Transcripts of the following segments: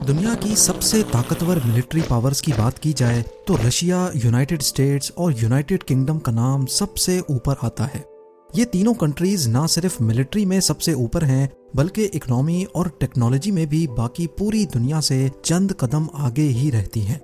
दुनिया की सबसे ताकतवर मिलिट्री पावर्स की बात की जाए तो रशिया, यूनाइटेड स्टेट्स और यूनाइटेड किंगडम का नाम सबसे ऊपर आता है। ये तीनों कंट्रीज ना सिर्फ मिलिट्री में सबसे ऊपर हैं, बल्कि इकोनॉमी और टेक्नोलॉजी में भी बाकी पूरी दुनिया से चंद कदम आगे ही रहती हैं।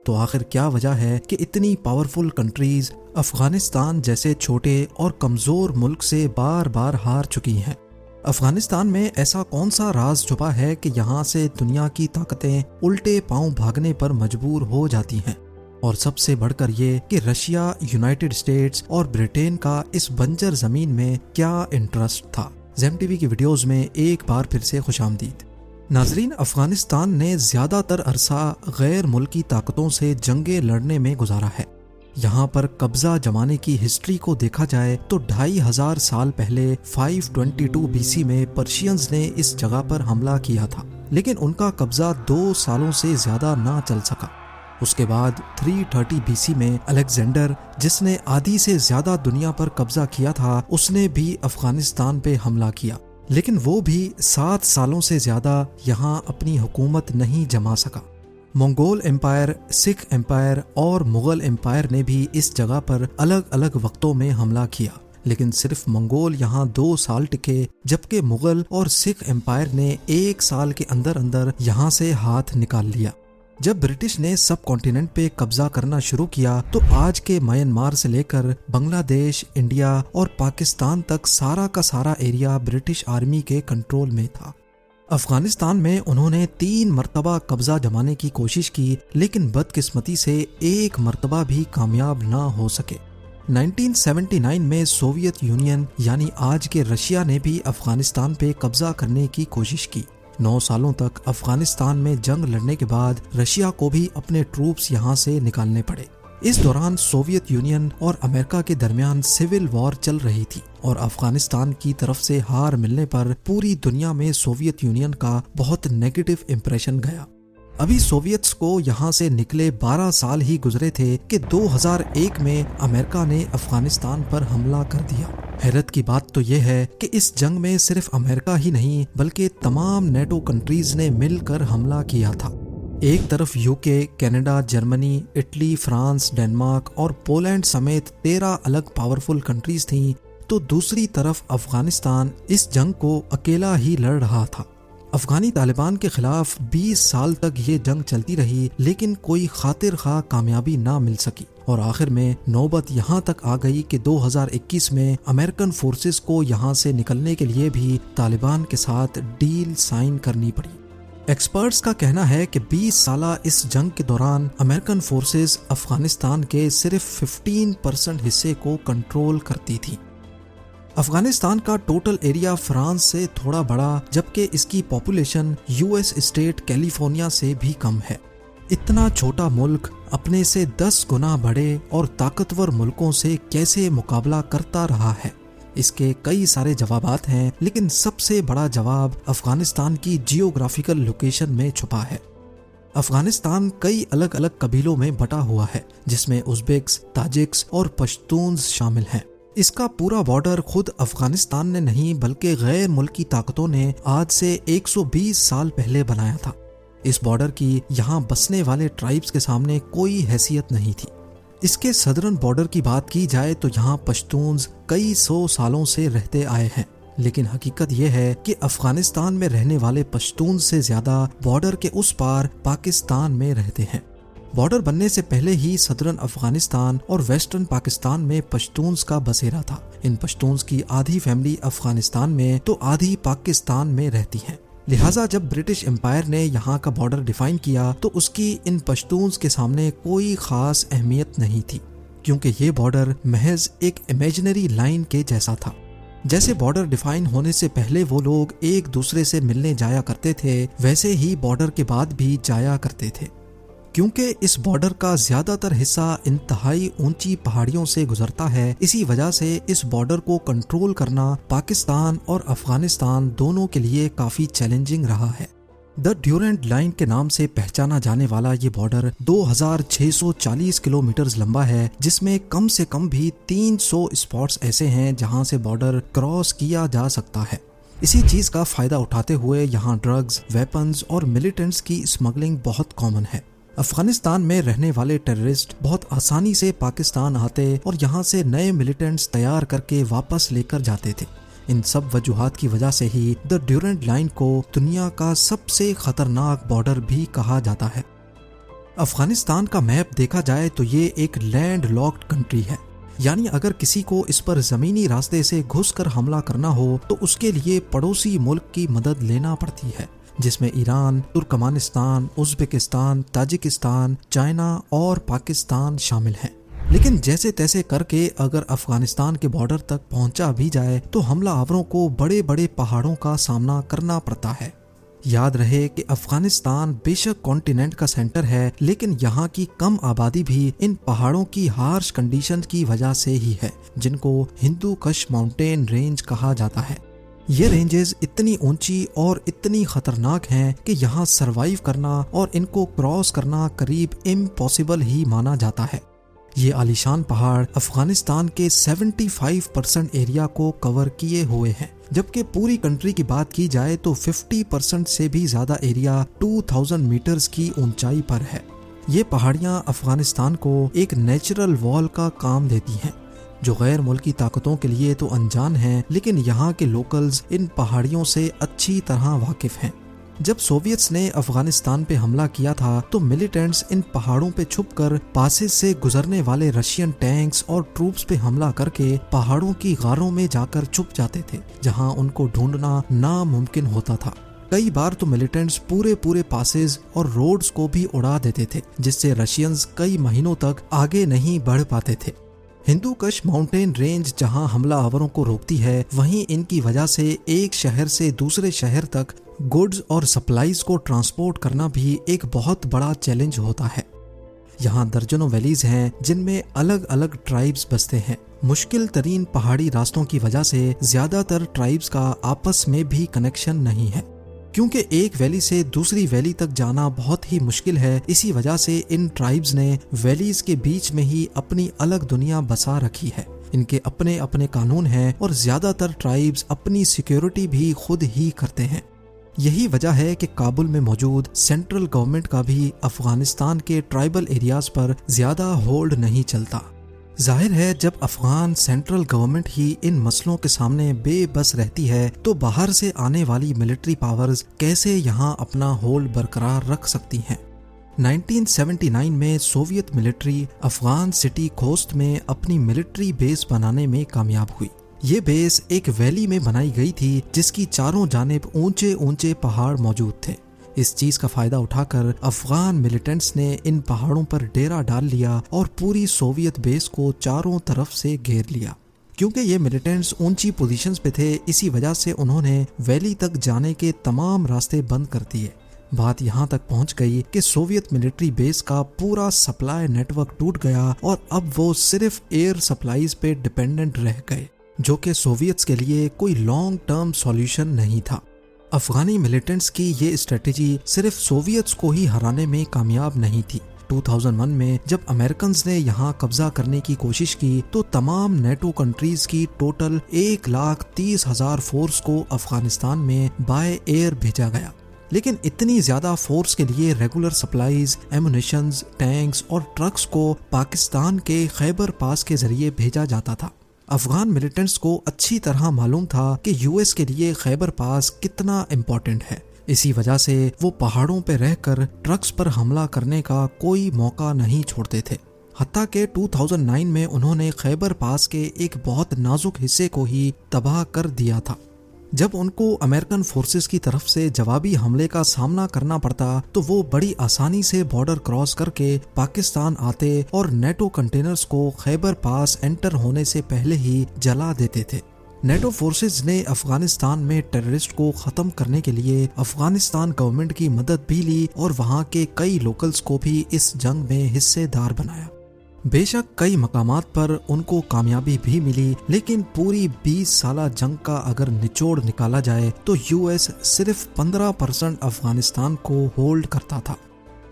तो आखिर क्या वजह है कि इतनी पावरफुल कंट्रीज अफगानिस्तान जैसे छोटे और कमजोर मुल्क से बार बार हार चुकी हैं? अफगानिस्तान में ऐसा कौन सा राज छुपा है कि यहाँ से दुनिया की ताकतें उल्टे पांव भागने पर मजबूर हो जाती हैं? और सबसे बढ़कर ये कि रशिया, यूनाइटेड स्टेट्स और ब्रिटेन का इस बंजर जमीन में क्या इंटरेस्ट था? ज़ेम टीवी की वीडियोस में एक बार फिर से खुशामदीद। नाजरीन, अफगानिस्तान ने ज्यादातर अरसा गैर मुल्की ताकतों से जंगें लड़ने में गुजारा है। यहाँ पर कब्जा जमाने की हिस्ट्री को देखा जाए तो 2500 साल पहले 522 बीसी में पर्शियंस ने इस जगह पर हमला किया था, लेकिन उनका कब्जा 2 सालों से ज्यादा ना चल सका। उसके बाद 330 बीसी में अलेक्जेंडर, जिसने आधी से ज्यादा दुनिया पर कब्जा किया था, उसने भी अफगानिस्तान पे हमला किया, लेकिन वो भी 7 सालों से ज्यादा यहाँ अपनी हुकूमत नहीं जमा सका। मंगोल एम्पायर, सिख एम्पायर और मुगल एम्पायर ने भी इस जगह पर अलग अलग वक्तों में हमला किया, लेकिन सिर्फ मंगोल यहाँ 2 साल टिके, जबकि मुगल और सिख एम्पायर ने 1 साल के अंदर अंदर यहाँ से हाथ निकाल लिया। जब ब्रिटिश ने सब कॉन्टिनेंट पे कब्जा करना शुरू किया तो आज के म्यांमार से लेकर बांग्लादेश, इंडिया और पाकिस्तान तक सारा का सारा एरिया ब्रिटिश आर्मी के कंट्रोल में था। अफगानिस्तान में उन्होंने 3 मरतबा कब्जा जमाने की कोशिश की, लेकिन बदकिस्मती से एक मरतबा भी कामयाब ना हो सके। 1979 में सोवियत यूनियन यानी आज के रशिया ने भी अफगानिस्तान पे कब्जा करने की कोशिश की। 9 सालों तक अफगानिस्तान में जंग लड़ने के बाद रशिया को भी अपने ट्रूप्स यहाँ से निकालने पड़े। इस दौरान सोवियत यूनियन और अमेरिका के दरमियान सिविल वॉर चल रही थी और अफगानिस्तान की तरफ से हार मिलने पर पूरी दुनिया में सोवियत यूनियन का बहुत नेगेटिव इंप्रेशन गया। अभी सोवियत्स को यहाँ से निकले 12 साल ही गुजरे थे कि 2001 में अमेरिका ने अफगानिस्तान पर हमला कर दिया। हैरत की बात तो यह है कि इस जंग में सिर्फ अमेरिका ही नहीं बल्कि तमाम नेटो कंट्रीज ने मिलकर हमला किया था। एक तरफ UK, Canada, Germany, Italy, France, Denmark और पोलैंड समेत 13 अलग पावरफुल कंट्रीज थीं, तो दूसरी तरफ अफगानिस्तान इस जंग को अकेला ही लड़ रहा था। अफगानी तालिबान के खिलाफ 20 साल तक ये जंग चलती रही, लेकिन कोई खातिर खा कामयाबी ना मिल सकी और आखिर में नौबत यहाँ तक आ गई कि 2021 में अमेरिकन फोर्सेस को यहाँ से निकलने के लिए भी तालिबान के साथ डील साइन करनी पड़ी। एक्सपर्ट्स का कहना है कि 20 साला इस जंग के दौरान अमेरिकन फोर्सेस अफगानिस्तान के सिर्फ 15% हिस्से को कंट्रोल करती थी। अफगानिस्तान का टोटल एरिया फ्रांस से थोड़ा बड़ा, जबकि इसकी पॉपुलेशन यूएस स्टेट कैलिफोर्निया से भी कम है। इतना छोटा मुल्क अपने से 10 गुना बड़े और ताकतवर मुल्कों से कैसे मुकाबला करता रहा है? इसके कई सारे जवाबात हैं, लेकिन सबसे बड़ा जवाब अफगानिस्तान की जियोग्राफिकल लोकेशन में छुपा है। अफगानिस्तान कई अलग अलग कबीलों में बटा हुआ है, जिसमें उज़्बेक्स, ताजिक्स और पश्तून्स शामिल हैं। इसका पूरा बॉर्डर खुद अफगानिस्तान ने नहीं बल्कि गैर मुल्की ताकतों ने आज से 120 साल पहले बनाया था। इस बॉर्डर की यहाँ बसने वाले ट्राइब्स के सामने कोई हैसियत नहीं थी। इसके सदर्न बॉर्डर की बात की जाए तो यहाँ पश्तून्स कई 100 सालों से रहते आए हैं, लेकिन हकीकत यह है कि अफगानिस्तान में रहने वाले पश्तून से ज्यादा बॉर्डर के उस पार पाकिस्तान में रहते हैं। बॉर्डर बनने से पहले ही सदर्न अफगानिस्तान और वेस्टर्न पाकिस्तान में पश्तून्स का बसेरा था। इन पश्तून्स की आधी फैमिली अफगानिस्तान में तो आधी पाकिस्तान में रहती है। लिहाजा जब ब्रिटिश एम्पायर ने यहाँ का बॉर्डर डिफाइन किया तो उसकी इन पश्तून्स के सामने कोई खास अहमियत नहीं थी, क्योंकि ये बॉर्डर महज एक इमेजिनरी लाइन के जैसा था। जैसे बॉर्डर डिफाइन होने से पहले वो लोग एक दूसरे से मिलने जाया करते थे, वैसे ही बॉर्डर के बाद भी जाया करते थे। क्योंकि इस बॉर्डर का ज्यादातर हिस्सा इंतहाई ऊंची पहाड़ियों से गुजरता है, इसी वजह से इस बॉर्डर को कंट्रोल करना पाकिस्तान और अफगानिस्तान दोनों के लिए काफी चैलेंजिंग रहा है। द ड्यूरेंट लाइन के नाम से पहचाना जाने वाला ये बॉर्डर 2640 किलोमीटर लंबा है, जिसमें कम से कम भी 300 स्पॉट्स ऐसे हैं जहां से बॉर्डर क्रॉस किया जा सकता है। इसी चीज का फायदा उठाते हुए यहाँ ड्रग्स, वेपन्स और मिलिटेंट्स की स्मगलिंग बहुत कॉमन है। अफगानिस्तान में रहने वाले टेररिस्ट बहुत आसानी से पाकिस्तान आते और यहाँ से नए मिलिटेंट्स तैयार करके वापस लेकर जाते थे। इन सब वजूहात की वजह से ही द ड्यूरेंट लाइन को दुनिया का सबसे खतरनाक बॉर्डर भी कहा जाता है। अफगानिस्तान का मैप देखा जाए तो ये एक लैंड लॉक्ड कंट्री है, यानी अगर किसी को इस पर जमीनी रास्ते से घुसकर हमला करना हो तो उसके लिए पड़ोसी मुल्क की मदद लेना पड़ती है, जिसमें Iran, Turkmenistan, Uzbekistan, Tajikistan, China और पाकिस्तान शामिल हैं। लेकिन जैसे तैसे करके अगर अफगानिस्तान के बॉर्डर तक पहुंचा भी जाए तो हमलावरों को बड़े बड़े पहाड़ों का सामना करना पड़ता है। याद रहे कि अफगानिस्तान बेशक कॉन्टिनेंट का सेंटर है, लेकिन यहाँ की कम आबादी भी इन पहाड़ों की हार्श कंडीशन की वजह से ही है, जिनको हिंदू कश माउंटेन रेंज कहा जाता है। ये रेंजेस इतनी ऊंची और इतनी खतरनाक हैं कि यहाँ सरवाइव करना और इनको क्रॉस करना करीब इम्पॉसिबल ही माना जाता है। ये आलीशान पहाड़ अफगानिस्तान के 75% एरिया को कवर किए हुए हैं, जबकि पूरी कंट्री की बात की जाए तो 50% से भी ज्यादा एरिया 2000 मीटर्स की ऊंचाई पर है। ये पहाड़ियां अफगानिस्तान को एक नेचुरल वॉल का काम देती हैं, जो गैर मुल्की ताकतों के लिए तो अनजान हैं, लेकिन यहाँ के लोकल्स इन पहाड़ियों से अच्छी तरह वाकिफ हैं। जब सोवियट्स ने अफगानिस्तान पे हमला किया था तो मिलिटेंट्स इन पहाड़ों पे छुपकर पासेस से गुजरने वाले रशियन टैंक्स और ट्रूप्स पे हमला करके पहाड़ों की गारों में जाकर छुप जाते थे, जहां उनको ढूंढना नामुमकिन होता था। कई बार तो मिलिटेंट्स पूरे पासेस और रोड्स को भी उड़ा देते थे, जिससे रशियंस कई महीनों तक आगे नहीं बढ़ पाते थे। हिंदू कश माउंटेन रेंज जहां हमलावरों को रोकती है, वहीं इनकी वजह से एक शहर से दूसरे शहर तक गुड्स और सप्लाईज को ट्रांसपोर्ट करना भी एक बहुत बड़ा चैलेंज होता है। यहाँ दर्जनों वैलीज हैं जिनमें अलग अलग ट्राइब्स बसते हैं। मुश्किल तरीन पहाड़ी रास्तों की वजह से ज्यादातर ट्राइब्स का आपस में भी कनेक्शन नहीं है, क्योंकि एक वैली से दूसरी वैली तक जाना बहुत ही मुश्किल है। इसी वजह से इन ट्राइब्स ने वैलीज के बीच में ही अपनी अलग दुनिया बसा रखी है। इनके अपने अपने कानून हैं और ज्यादातर ट्राइब्स अपनी सिक्योरिटी भी खुद ही करते हैं। यही वजह है कि काबुल में मौजूद सेंट्रल गवर्नमेंट का भी अफगानिस्तान के ट्राइबल एरियाज पर ज्यादा होल्ड नहीं चलता। जाहिर है जब अफगान सेंट्रल गवर्नमेंट ही इन मसलों के सामने बेबस रहती है तो बाहर से आने वाली मिलिट्री पावर्स कैसे यहाँ अपना होल्ड बरकरार रख सकती हैं। 1979 में Soviet military Afghan city Khost में अपनी मिलिट्री बेस बनाने में कामयाब हुई। ये बेस एक वैली में बनाई गई थी जिसकी चारों जानिब ऊंचे ऊंचे पहाड़ मौजूद थे। इस चीज का फायदा उठाकर अफगान मिलिटेंट्स ने इन पहाड़ों पर डेरा डाल लिया और पूरी सोवियत बेस को चारों तरफ से घेर लिया। क्योंकि ये मिलिटेंट्स ऊंची पोजीशंस पे थे, इसी वजह से उन्होंने वैली तक जाने के तमाम रास्ते बंद कर दिए। बात यहाँ तक पहुँच गई कि सोवियत मिलिट्री बेस का पूरा सप्लाई नेटवर्क टूट गया और अब वो सिर्फ एयर सप्लाईज पे डिपेंडेंट रह गए, जो कि सोवियट्स के लिए कोई लॉन्ग टर्म सॉल्यूशन नहीं था। अफगानी मिलिटेंट्स की ये स्ट्रेटेजी सिर्फ सोवियट्स को ही हराने में कामयाब नहीं थी। 2001 में जब अमेरिकन ने यहाँ कब्जा करने की कोशिश की तो तमाम नेटो कंट्रीज की टोटल 1,30,000 फोर्स को अफगानिस्तान में बाय एयर भेजा गया, लेकिन इतनी ज्यादा फोर्स के लिए रेगुलर सप्लाईज, एमुनिशंस, टैंक्स और ट्रक्स को पाकिस्तान के खैबर पास के जरिए भेजा जाता था। अफगान मिलिटेंट्स को अच्छी तरह मालूम था कि यूएस के लिए खैबर पास कितना इम्पोर्टेंट है। इसी वजह से वो पहाड़ों पर रहकर ट्रक्स पर हमला करने का कोई मौका नहीं छोड़ते थे। हत्ता के 2009 में उन्होंने खैबर पास के एक बहुत नाजुक हिस्से को ही तबाह कर दिया था। जब उनको अमेरिकन फोर्सेस की तरफ से जवाबी हमले का सामना करना पड़ता तो वो बड़ी आसानी से बॉर्डर क्रॉस करके पाकिस्तान आते और नेटो कंटेनर्स को खैबर पास एंटर होने से पहले ही जला देते थे। नेटो फोर्सेस ने अफगानिस्तान में टेररिस्ट को खत्म करने के लिए अफगानिस्तान गवर्नमेंट की मदद भी ली और वहाँ के कई लोकल्स को भी इस जंग में हिस्सेदार बनाया। बेशक कई मकामात पर उनको कामयाबी भी मिली, लेकिन पूरी 20 साला जंग का अगर निचोड़ निकाला जाए तो यूएस सिर्फ 15% अफगानिस्तान को होल्ड करता था।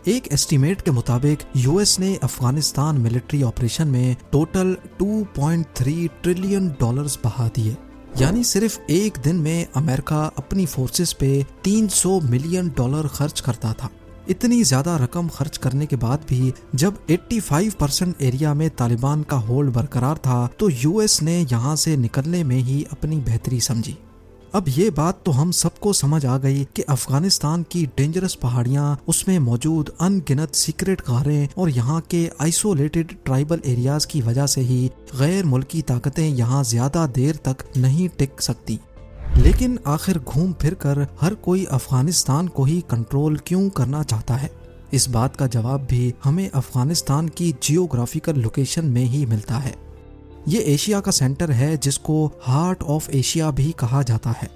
एक एस्टीमेट के मुताबिक यूएस ने अफगानिस्तान मिलिट्री ऑपरेशन में टोटल $2.3 ट्रिलियन बहा दिए। यानी सिर्फ एक दिन में अमेरिका अपनी फोर्सेस पे $300 मिलियन खर्च करता था। इतनी ज्यादा रकम खर्च करने के बाद भी जब 85% एरिया में तालिबान का होल्ड बरकरार था तो यूएस ने यहाँ से निकलने में ही अपनी बेहतरी समझी। अब ये बात तो हम सबको समझ आ गई कि अफगानिस्तान की डेंजरस पहाड़ियाँ, उसमें मौजूद अनगिनत सीक्रेट गारें और यहाँ के आइसोलेटेड ट्राइबल एरियाज की वजह से ही गैर मुल्की ताकतें यहाँ ज्यादा देर तक नहीं टिक सकती। लेकिन आखिर घूम फिर कर हर कोई अफगानिस्तान को ही कंट्रोल क्यों करना चाहता है? इस बात का जवाब भी हमें अफगानिस्तान की जियोग्राफिकल लोकेशन में ही मिलता है। ये एशिया का सेंटर है जिसको हार्ट ऑफ एशिया भी कहा जाता है।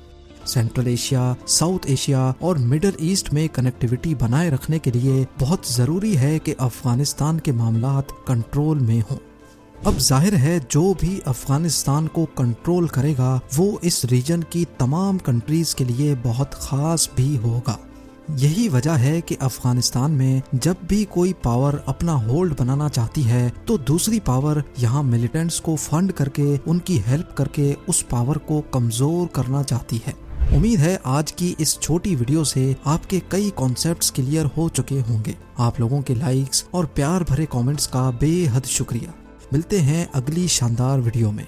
सेंट्रल एशिया, साउथ एशिया और मिडल ईस्ट में कनेक्टिविटी बनाए रखने के लिए बहुत ज़रूरी है कि अफगानिस्तान के मामलात कंट्रोल में हों। अब जाहिर है जो भी अफगानिस्तान को कंट्रोल करेगा वो इस रीजन की तमाम कंट्रीज के लिए बहुत ख़ास भी होगा। यही वजह है कि अफगानिस्तान में जब भी कोई पावर अपना होल्ड बनाना चाहती है तो दूसरी पावर यहाँ मिलिटेंट्स को फंड करके, उनकी हेल्प करके उस पावर को कमज़ोर करना चाहती है। उम्मीद है आज की इस छोटी वीडियो से आपके कई कॉन्सेप्ट्स क्लियर हो चुके होंगे। आप लोगों के लाइक्स और प्यार भरे कमेंट्स का बेहद शुक्रिया। मिलते हैं अगली शानदार वीडियो में।